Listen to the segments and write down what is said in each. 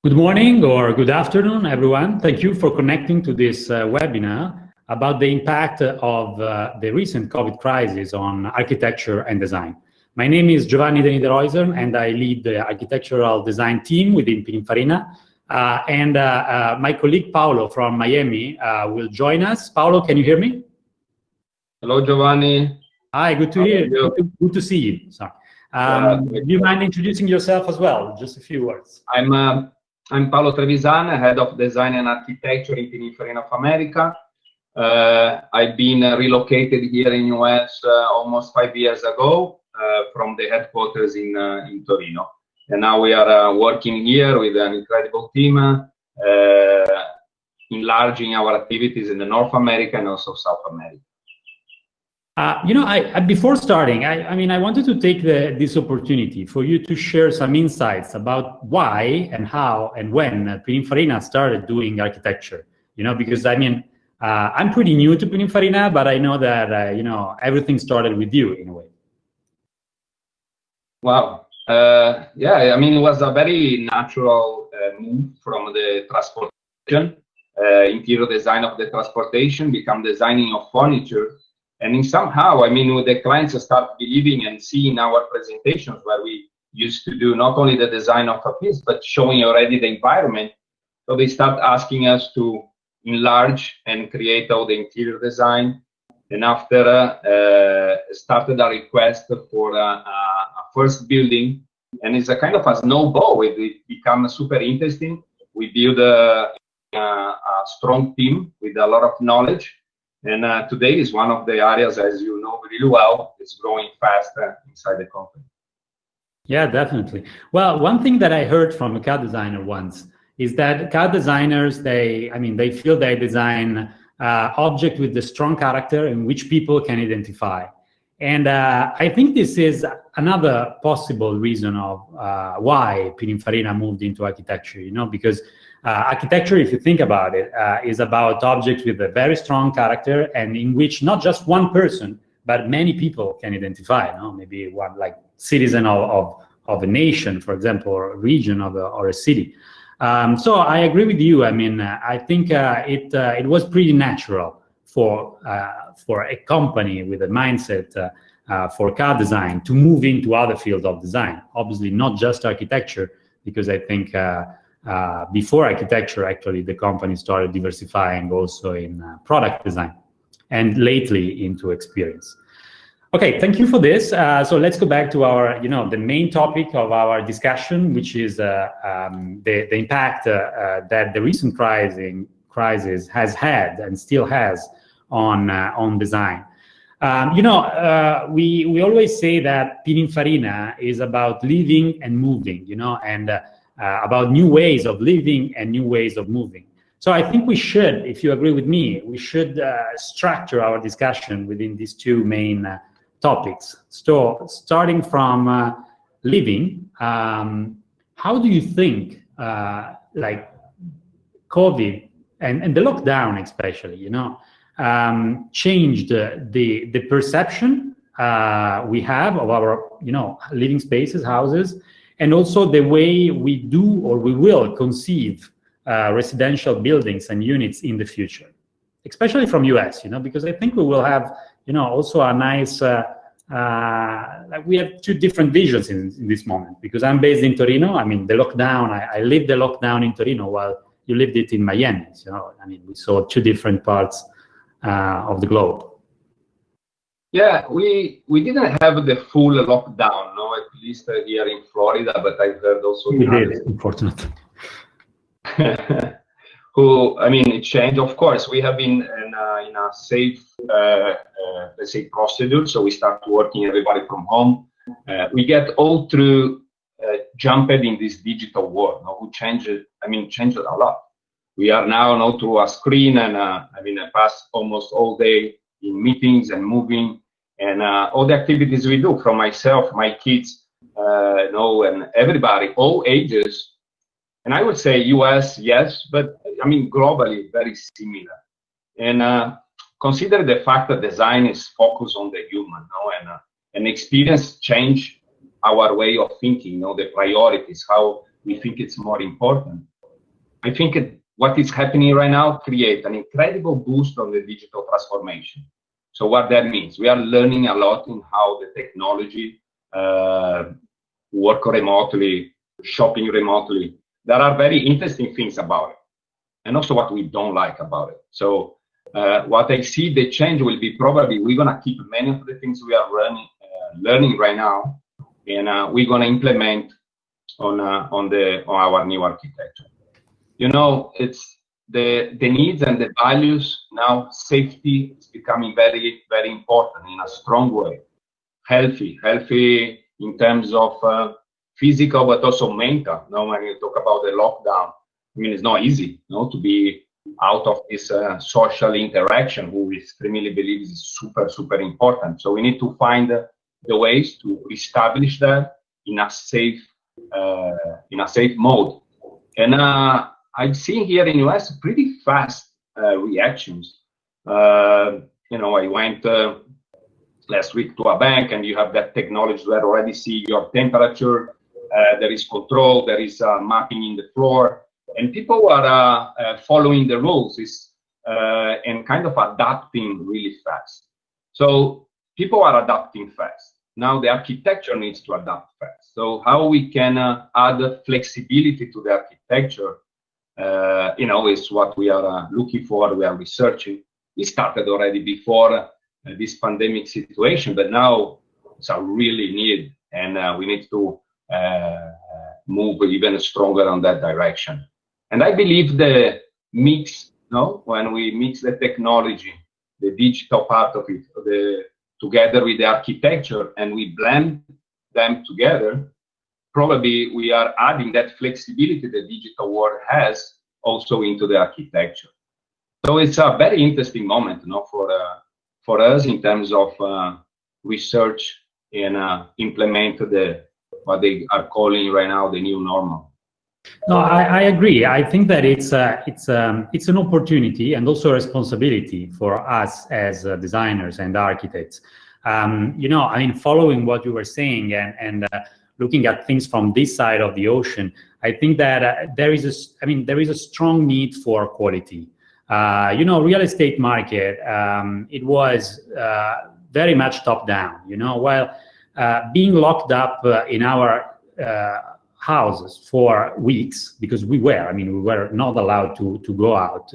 Good morning or good afternoon, everyone. Thank you for connecting to this webinar about the impact of the recent COVID crisis on architecture and design. My name is Giovanni Deni de Reuser, and I lead the architectural design team within Pininfarina. My colleague Paolo from Miami will join us. Paolo, can you hear me? Hello, Giovanni. Hi, good to hear you. Good to see you. Sorry. Do you mind introducing yourself as well? Just a few words. I'm Paolo Trevisan, Head of Design and Architecture in Pininfarina of America. I've been relocated here in US almost 5 years ago from the headquarters in Torino. And now we are working here with an incredible team, enlarging our activities in the North America and also South America. Before starting, I wanted to take this opportunity for you to share some insights about why and how and when Pininfarina started doing architecture. Because I'm pretty new to Pininfarina, but I know that everything started with you in a way. Wow. Yeah, it was a very natural move from the transportation, interior design of the transportation, become designing of furniture. And somehow, with the clients start believing and seeing our presentations where we used to do not only the design of a piece, but showing already the environment. So they start asking us to enlarge and create all the interior design. And after started a request for a first building, and it's a kind of a snowball. It becomes super interesting. We build a strong team with a lot of knowledge. And today is one of the areas, as you know really well, it's growing fast inside the company. Yeah, definitely. Well, one thing that I heard from a CAD designer once is that CAD designers, they feel they design object with the strong character in which people can identify. And I think this is another possible reason of why Pininfarina moved into architecture, because architecture, if you think about it, is about objects with a very strong character and in which not just one person, but many people can identify, maybe one like citizen of a nation, for example, or a region or a city. So I agree with you. I think it was pretty natural for a company with a mindset for CAD design to move into other fields of design. Obviously, not just architecture, because I think before architecture, actually, the company started diversifying also in product design and lately into experience. Okay, thank you for this. So let's go back to our, the main topic of our discussion, which is the impact that the recent crisis has had and still has on design. We always say that Pininfarina is about living and moving, and about new ways of living and new ways of moving. So I think we should, if you agree with me, we should structure our discussion within these two main topics. So starting from living, how do you think COVID and the lockdown especially, changed the perception we have of our, living spaces, houses, and also the way we do or we will conceive residential buildings and units in the future, especially from US, because I think we will have, also a nice, we have two different visions in this moment, because I'm based in Torino. The lockdown, I lived the lockdown in Torino while you lived it in Miami. So, we saw two different parts of the globe. Yeah, we didn't have the full lockdown, at least here in Florida, but I've heard also we did, unfortunately. It changed. Of course, we have been in a safe, let's say, procedure. So we start working everybody from home. We get all through jumped in this digital world, who changed it. Changed it a lot. We are now through a screen, and I pass almost all day in meetings and moving, and all the activities we do, from myself, my kids, and everybody, all ages. And I would say US, yes, but globally very similar. And consider the fact that design is focused on the human, and experience change our way of thinking, the priorities, how we think it's more important. I think what is happening right now creates an incredible boost on the digital transformation. So what that means, we are learning a lot in how the technology work remotely, shopping remotely. There are very interesting things about it, and also what we don't like about it. So what I see the change will be probably we're gonna keep many of the things we are learning right now, and we're gonna implement on our new architecture. You know, it's the needs and the values now. Safety is becoming very, very important in a strong way. Healthy in terms of physical, but also mental. Now, when you talk about the lockdown, I mean, it's not easy, to be out of this social interaction, who we extremely believe is super, super important. So we need to find the ways to establish that in a safe mode. And I've seen here in US pretty fast reactions. You know, I went last week to a bank, and you have that technology that already see your temperature. There is control, there is mapping in the floor, and people are following the rules and kind of adapting really fast. So people are adapting fast. Now the architecture needs to adapt fast. So how we can add flexibility to the architecture, you know, is what we are looking for, we are researching. We started already before this pandemic situation, but now it's a really need, and we need to move even stronger on that direction. And I believe the mix, when we mix the technology, the digital part of it, together with the architecture, and we blend them together, probably we are adding that flexibility the digital world has also into the architecture. So it's a very interesting moment, for us in terms of research and implement what they are calling right now the new normal. No, I agree. I think that it's an opportunity and also a responsibility for us as designers and architects. You know, I mean, following what you were saying and looking at things from this side of the ocean, I think that there is a strong need for quality. You know, real estate market, it was very much top down. You know, while being locked up in our houses for weeks, because we were not allowed to go out,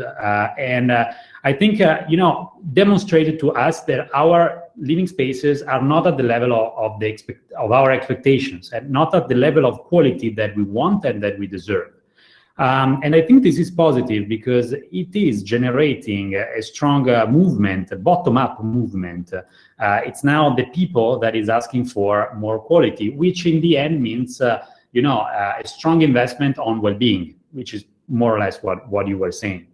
and I think you know, demonstrated to us that our living spaces are not at the level of our expectations, and not at the level of quality that we want and that we deserve. And I think this is positive because it is generating a strong movement, a bottom-up movement. It's now the people that is asking for more quality, which in the end means you know, a strong investment on well-being, which is more or less what you were saying.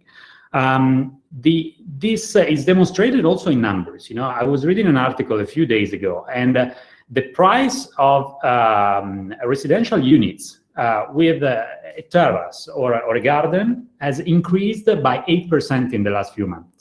This is demonstrated also in numbers. You know, I was reading an article a few days ago, and the price of residential units with a terrace or a garden has increased by 8% in the last few months.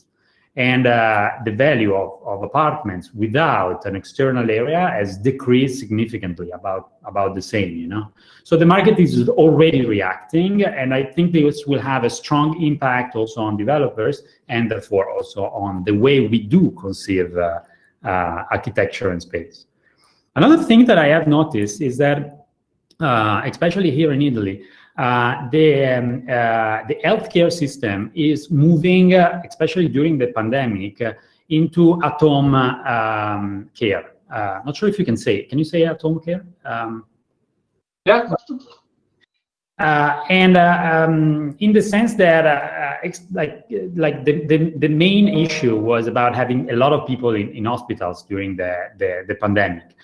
And the value of apartments without an external area has decreased significantly, about the same, you know. So the market is already reacting, and I think this will have a strong impact also on developers, and therefore also on the way we do conceive architecture and space. Another thing that I have noticed is that, especially here in Italy, the healthcare system is moving, especially during the pandemic, into at-home care. Not sure if you can say. Can you say at-home care? Yeah. And in the sense that, the main issue was about having a lot of people in hospitals during the pandemic.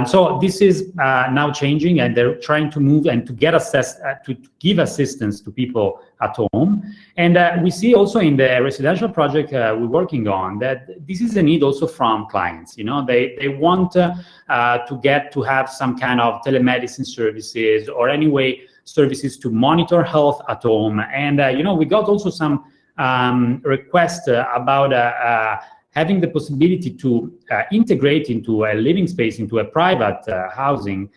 So this is now changing, and they're trying to move and to get to give assistance to people at home. And we see also in the residential project we're working on that this is a need also from clients. You know, they want to have some kind of telemedicine services, or anyway services to monitor health at home. And you know, we got also some requests about having the possibility to integrate into a living space, into a private housing,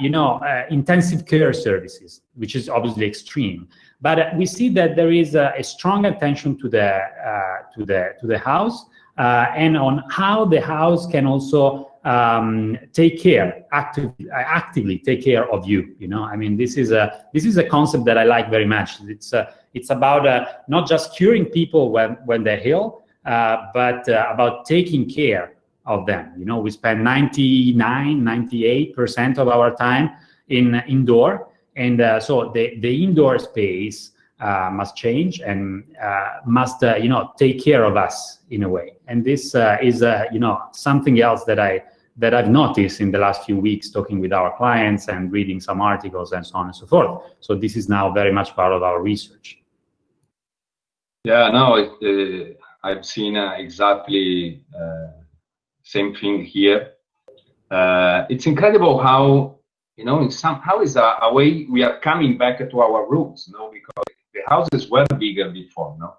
you know, intensive care services, which is obviously extreme. But we see that there is a strong attention to the house and on how the house can also take care, actively take care of you. You know, I mean, this is a concept that I like very much. It's about not just curing people when they're ill, but about taking care of them. You know, we spend 98% of our time indoor, and so the indoor space must change and must you know, take care of us in a way. And this is you know, something else that I've noticed in the last few weeks talking with our clients and reading some articles and so on and so forth. So this is now very much part of our research. Yeah, no, I've seen exactly same thing here. It's incredible how, you know, somehow is a way we are coming back to our roots, you know, because the houses were bigger before, no?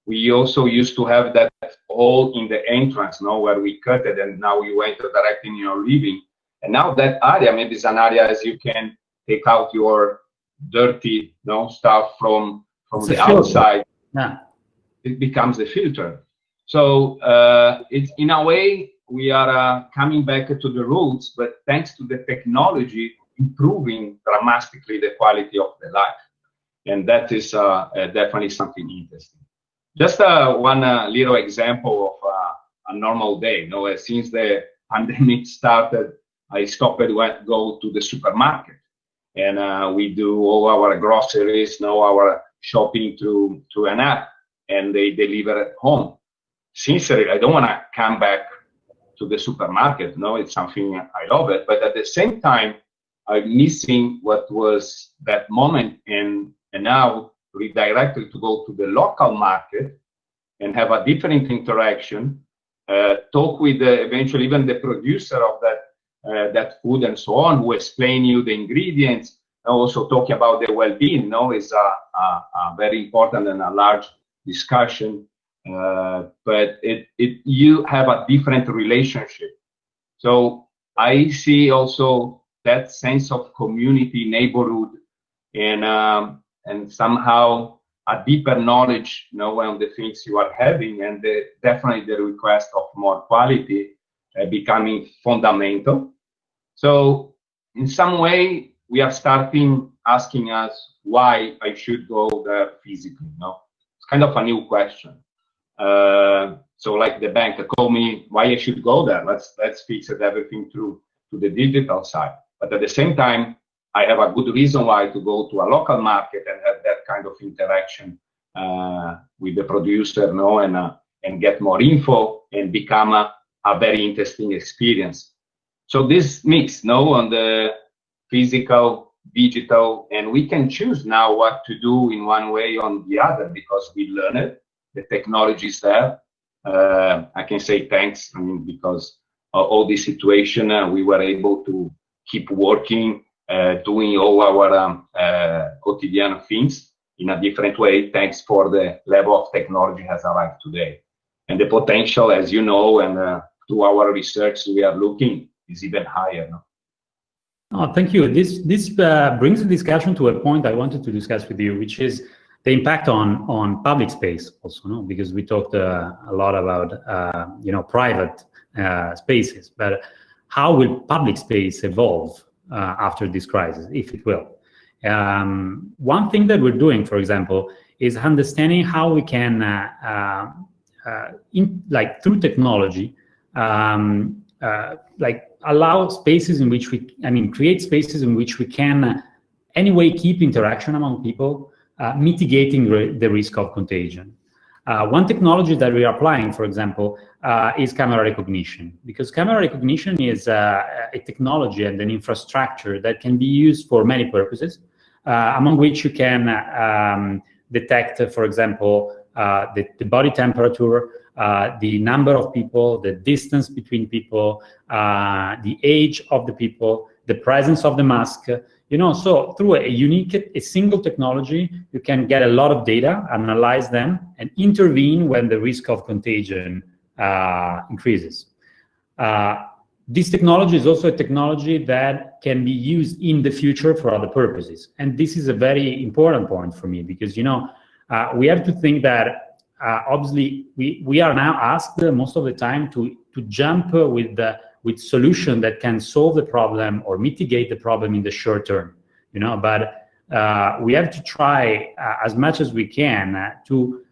We also used to have that hole in the entrance, no, where we cut it, and now you enter directly in your living. And now that area maybe is an area as you can take out your dirty, no, stuff from the outside. Yeah. It becomes a filter. So it's in a way we are coming back to the roots, but thanks to the technology improving dramatically the quality of the life. And that is definitely something interesting. Just one little example of a normal day. You know, since the pandemic started, I stopped and go to the supermarket, and we do all our groceries, you know, our shopping through an app, and they deliver at home. Sincerely, I don't want to come back to the supermarket. No, it's something I love it, but at the same time, I'm missing what was that moment, and now redirected to go to the local market and have a different interaction, talk with eventually even the producer of that food and so on, who explain you the ingredients, and also talking about the well-being. No, is a very important and a large discussion, but you have a different relationship. So I see also that sense of community, neighborhood, and somehow a deeper knowledge, you know, on the things you are having, and definitely the request of more quality becoming fundamental. So in some way, we are starting asking us why I should go there physically. No, it's kind of a new question. So like the bank called me, why I should go there? Let's fix it, everything through to the digital side. But at the same time, I have a good reason why to go to a local market and have that kind of interaction with the producer, no, and get more info and become a very interesting experience. So this mix, no, on the physical, digital, and we can choose now what to do in one way or on the other because we learn it. The technology is there. I can say thanks, I mean, because of all this situation, we were able to keep working, doing all our quotidian things in a different way, thanks for the level of technology has arrived today. And the potential, as you know, and through our research we are looking, is even higher. No? Oh, thank you. This brings the discussion to a point I wanted to discuss with you, which is the impact on public space also, no? Because we talked a lot about you know, private spaces, but how will public space evolve after this crisis, if it will? One thing that we're doing, for example, is understanding how we can, like through technology, like allow spaces in which create spaces in which we can anyway keep interaction among people, mitigating the risk of contagion. One technology that we are applying, for example, is camera recognition, because camera recognition is a technology and an infrastructure that can be used for many purposes, among which you can detect, for example, the body temperature, the number of people, the distance between people, the age of the people, the presence of the mask. You know, so through a single technology, you can get a lot of data, analyze them, and intervene when the risk of contagion increases. this technology is also a technology that can be used in the future for other purposes. And this is a very important point for me, because, we have to think that obviously we are now asked most of the time to jump with solution that can solve the problem or mitigate the problem in the short term, but we have to try as much as we can to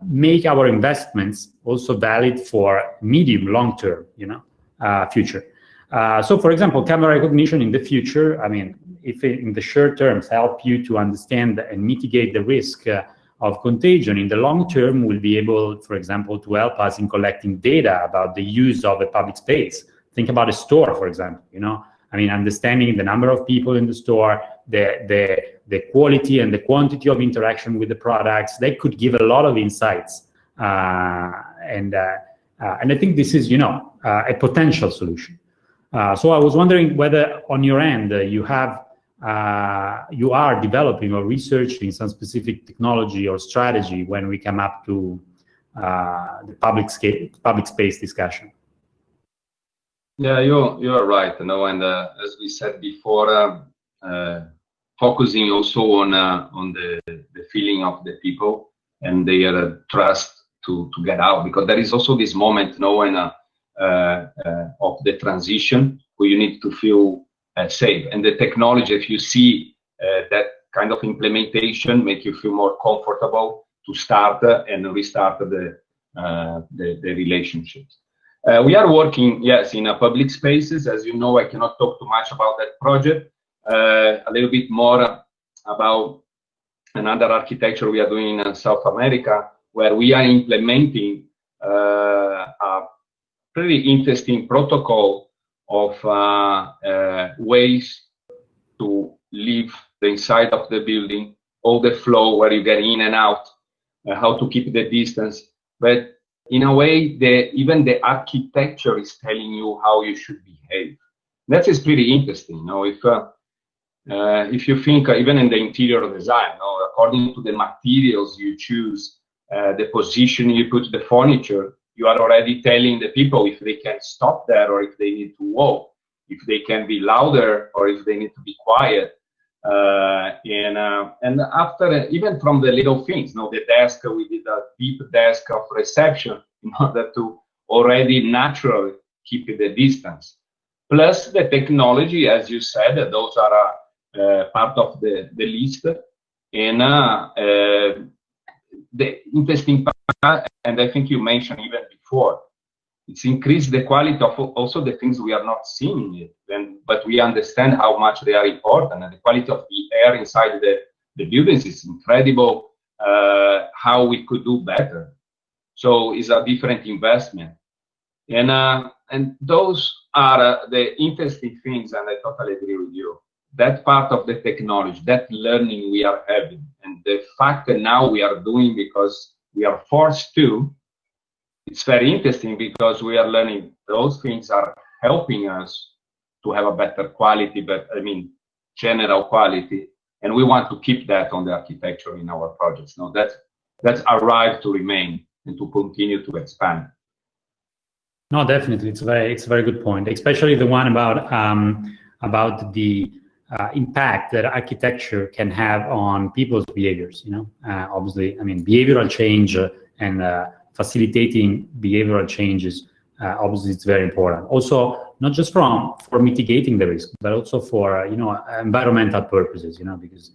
make our investments also valid for medium, long term, future. So, for example, camera recognition in the future, if in the short terms help you to understand and mitigate the risk of contagion, in the long term will be able, for example, to help us in collecting data about the use of a public space. Think about a store, for example, understanding the number of people in the store, the quality and the quantity of interaction with the products. They could give a lot of insights. And I think this is, a potential solution. So I was wondering whether on your end you are developing or researching some specific technology or strategy when we come up to the public space discussion. Yeah, you're right. And as we said before, focusing also on the feeling of the people and their trust to get out, because there is also this moment when of the transition where you need to feel safe, and the technology, if you see that kind of implementation, make you feel more comfortable to start and restart the relationships. We are working, yes, in public spaces. As you know, I cannot talk too much about that project. A little bit more about another architecture we are doing in South America, where we are implementing a pretty interesting protocol of ways to leave the inside of the building, all the flow where you get in and out, how to keep the distance. But in a way, even the architecture is telling you how you should behave. That is pretty interesting. If you think even in the interior design, according to the materials you choose, the position you put the furniture, you are already telling the people if they can stop there or if they need to walk, if they can be louder or if they need to be quiet. And after, even from the little things, the desk, we did a deep desk of reception in order to already naturally keep the distance. Plus the technology, as you said, those are part of the list. And the interesting part, and I think you mentioned even before, it's increased the quality of also the things we are not seeing it, but we understand how much they are important, and the quality of the air inside the buildings is incredible. How we could do better. So it's a different investment, and those are the interesting things, and I totally agree with you. That part of the technology, that learning we are having, and the fact that now we are doing because we are forced to, it's very interesting because we are learning those things are helping us to have a better quality, but general quality, and we want to keep that on the architecture in our projects. No, that's our right to remain and to continue to expand. No, definitely, it's a very good point, especially the one about the impact that architecture can have on people's behaviors. Obviously, behavioral change and facilitating behavioral changes, obviously it's very important. Also, not just for mitigating the risk, but also for environmental purposes. Because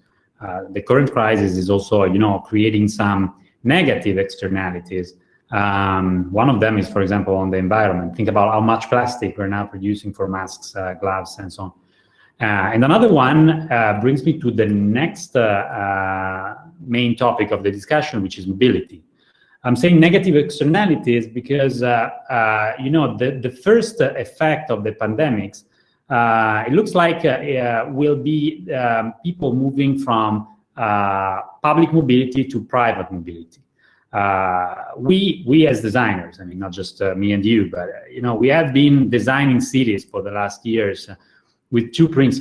the current crisis is also creating some negative externalities. One of them is, for example, on the environment. Think about how much plastic we're now producing for masks, gloves, and so on. And another one brings me to the next main topic of the discussion, which is mobility. I'm saying negative externalities because the first effect of the pandemics, it looks like will be people moving from public mobility to private mobility. We as designers, not just me and you, but we have been designing cities for the last years with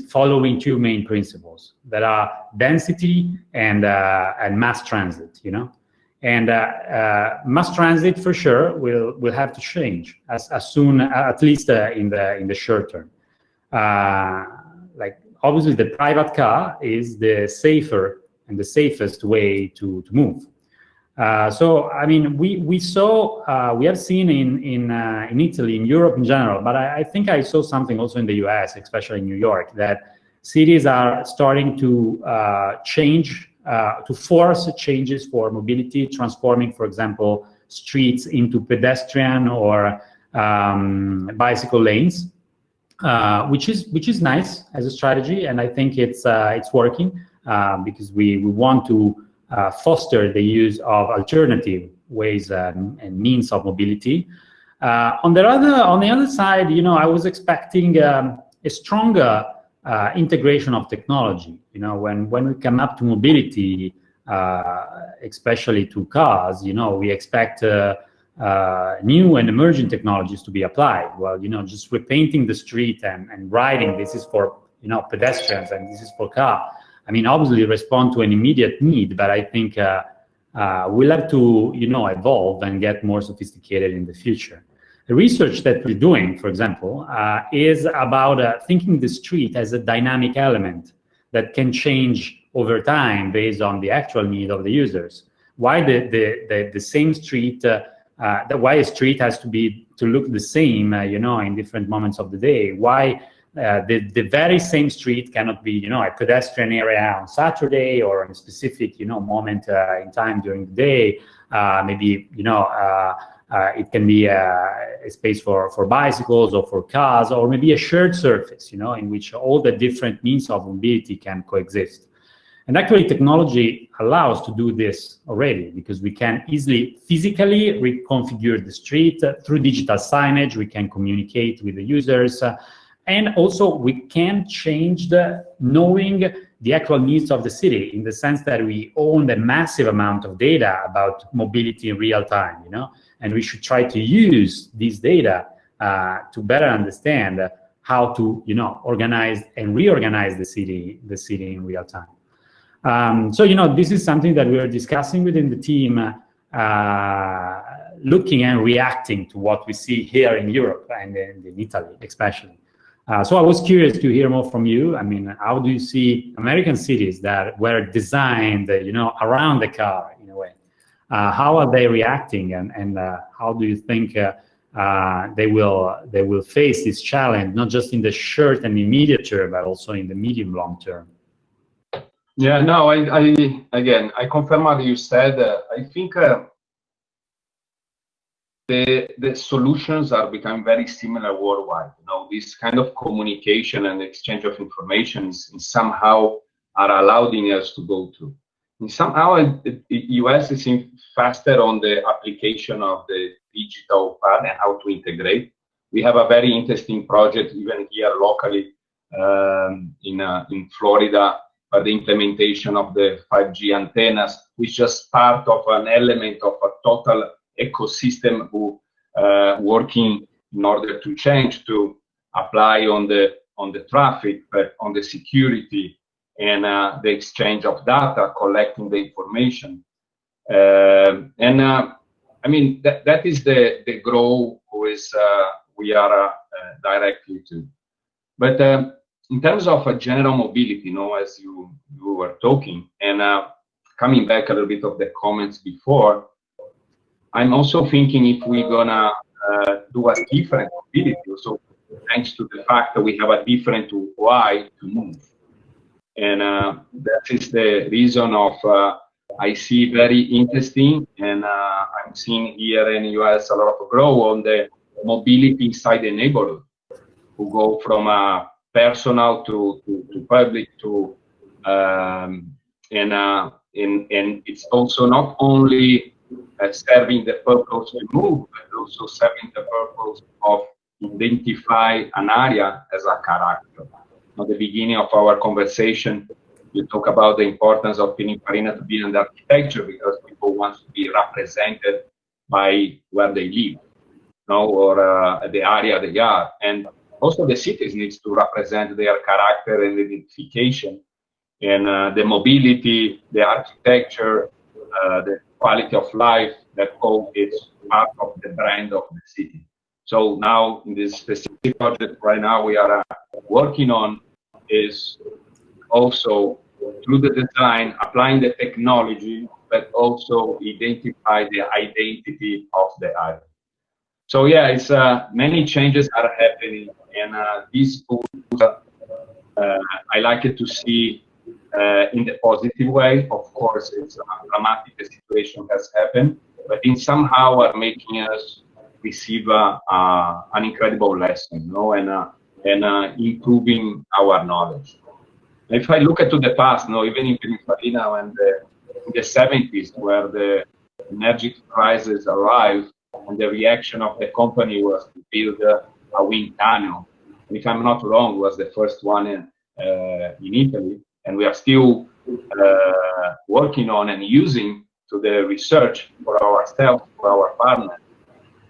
following two main principles that are density and mass transit. And mass transit, for sure, will have to change as soon, at least in the short term. Like obviously, the private car is the safer and the safest way to move. So I mean, we have seen in Italy, in Europe in general, but I think I saw something also in the US, especially in New York, that cities are starting to change, to force changes for mobility, transforming, for example, streets into pedestrian or bicycle lanes, which is nice as a strategy, and I think it's working because we want to foster the use of alternative ways and means of mobility. On the other side, you know, I was expecting a stronger integration of technology. You know, when we come up to mobility, especially to cars, you know, we expect new and emerging technologies to be applied. Well, you know, just repainting the street and riding, this is for, you know, pedestrians and this is for car. I mean, obviously respond to an immediate need, but I think we'll have to, you know, evolve and get more sophisticated in the future. The research that we're doing, for example, is about thinking the street as a dynamic element that can change over time based on the actual need of the users. Why the same street, why a street has to look the same, you know, in different moments of the day? Why the very same street cannot be, you know, a pedestrian area on Saturday or on a specific, you know, moment in time during the day? Maybe, you know, it can be a space for bicycles or for cars, or maybe a shared surface, you know, in which all the different means of mobility can coexist. And actually, technology allows to do this already, because we can easily physically reconfigure the street through digital signage. We can communicate with the users, and also we can change knowing the actual needs of the city, in the sense that we own a massive amount of data about mobility in real time, you know, and we should try to use these data to better understand how to, you know, organize and reorganize the city in real time. So, you know, this is something that we are discussing within the team, looking and reacting to what we see here in Europe and in Italy, especially. So I was curious to hear more from you. I mean, how do you see American cities that were designed, you know, around the car in a way? How are they reacting, and how do you think they will face this challenge, not just in the short and immediate term, but also in the medium long term? Yeah, no, I confirm what you said. I think the solutions are becoming very similar worldwide. You know, this kind of communication and exchange of information somehow are allowing us to go to. And somehow the US is faster on the application of the digital part and how to integrate. We have a very interesting project even here locally in Florida, the implementation of the 5G antennas, which is just part of an element of a total ecosystem who working in order to change, to apply on the traffic, but on the security and the exchange of data, collecting the information. I mean, that is the growth we are directly to. But in terms of general mobility, you know, as you were talking, and coming back a little bit of the comments before, I'm also thinking if we're gonna do a different mobility, so thanks to the fact that we have a different way to move. And that is the reason of I see very interesting, and I'm seeing here in the US a lot of growth on the mobility inside the neighborhood, who go from personal to public to and it's also not only serving the purpose to move, but also serving the purpose of identify an area as a character. At the beginning of our conversation, you talk about the importance of Pininfarina to be in the architecture, because people want to be represented by where they live, you know, or the area they are. And also the cities needs to represent their character and identification, and the mobility, the architecture, quality of life that all is part of the brand of the city. So now in this specific project right now we are working on is also through the design, applying the technology, but also identify the identity of the area. So yeah, it's many changes are happening, and these tools, I like it to see in the positive way. Of course, it's a dramatic situation has happened, but in somehow are making us receive an incredible lesson, you know, and improving our knowledge. If I look at to the past, no, even in Pininfarina and in the 70s, where the energy crisis arrived, and the reaction of the company was to build a wind tunnel. And if I'm not wrong, was the first one in Italy, and we are still working on and using to the research for ourselves, for our partners.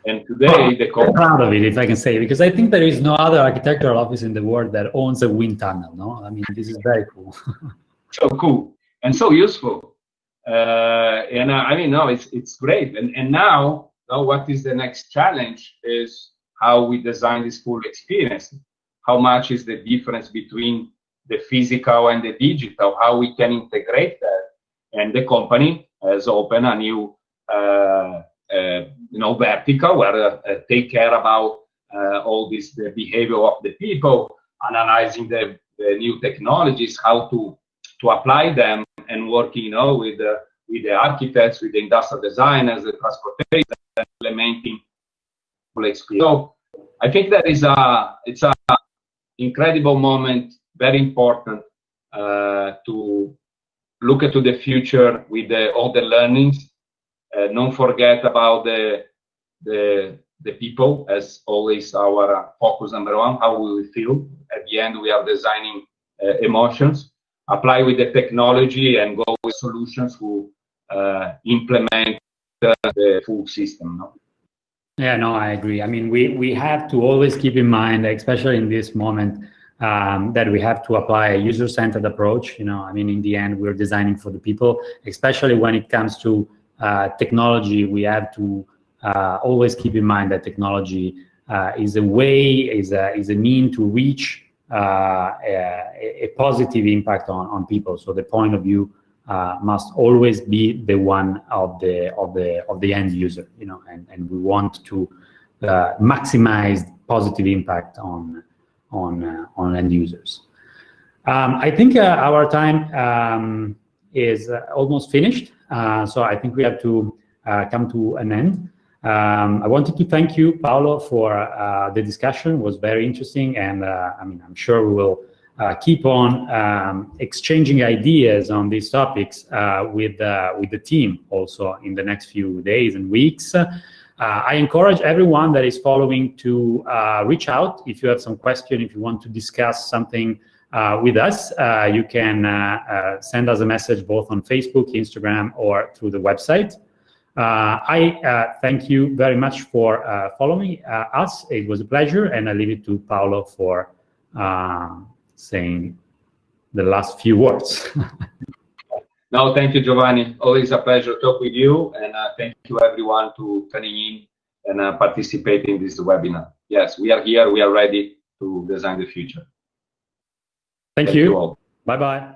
And today, the company... I'm proud of it, if I can say, because I think there is no other architectural office in the world that owns a wind tunnel, no? I mean, this is very cool. So cool and so useful. I mean, no, it's great. And now what is the next challenge is how we design this full experience. How much is the difference between the physical and the digital? How we can integrate that? And the company has opened a new vertical where take care about all this, the behavior of the people, analyzing the new technologies, how to apply them, and working, with the architects, with the industrial designers, the transportation, implementing full experience. So I think that it's a incredible moment, very important to look into the future with all the learnings. Don't forget about the people, as always our focus number one, how we will feel. At the end, we are designing emotions, apply with the technology, and go with solutions to implement the full system. No? Yeah, no, I agree. I mean, we have to always keep in mind, especially in this moment, that we have to apply a user-centered approach. I mean, in the end, we're designing for the people, especially when it comes to technology. We have to always keep in mind that technology is a mean to reach a positive impact on people. So the point of view must always be the one of the end user, and we want to maximize positive impact on end users. I think our time is almost finished, so I think we have to come to an end. I wanted to thank you, Paolo, for the discussion. It was very interesting, and I mean, I'm sure we will keep on exchanging ideas on these topics with the team also in the next few days and weeks. I encourage everyone that is following to reach out if you have some question, if you want to discuss something with us. You can send us a message both on Facebook, Instagram, or through the website. I thank you very much for following us. It was a pleasure, and I leave it to Paolo for saying the last few words. No, thank you, Giovanni. Always a pleasure to talk with you, and thank you everyone to tuning in and participating in this webinar. Yes, we are here. We are ready to design the future. Thank you all. Bye-bye.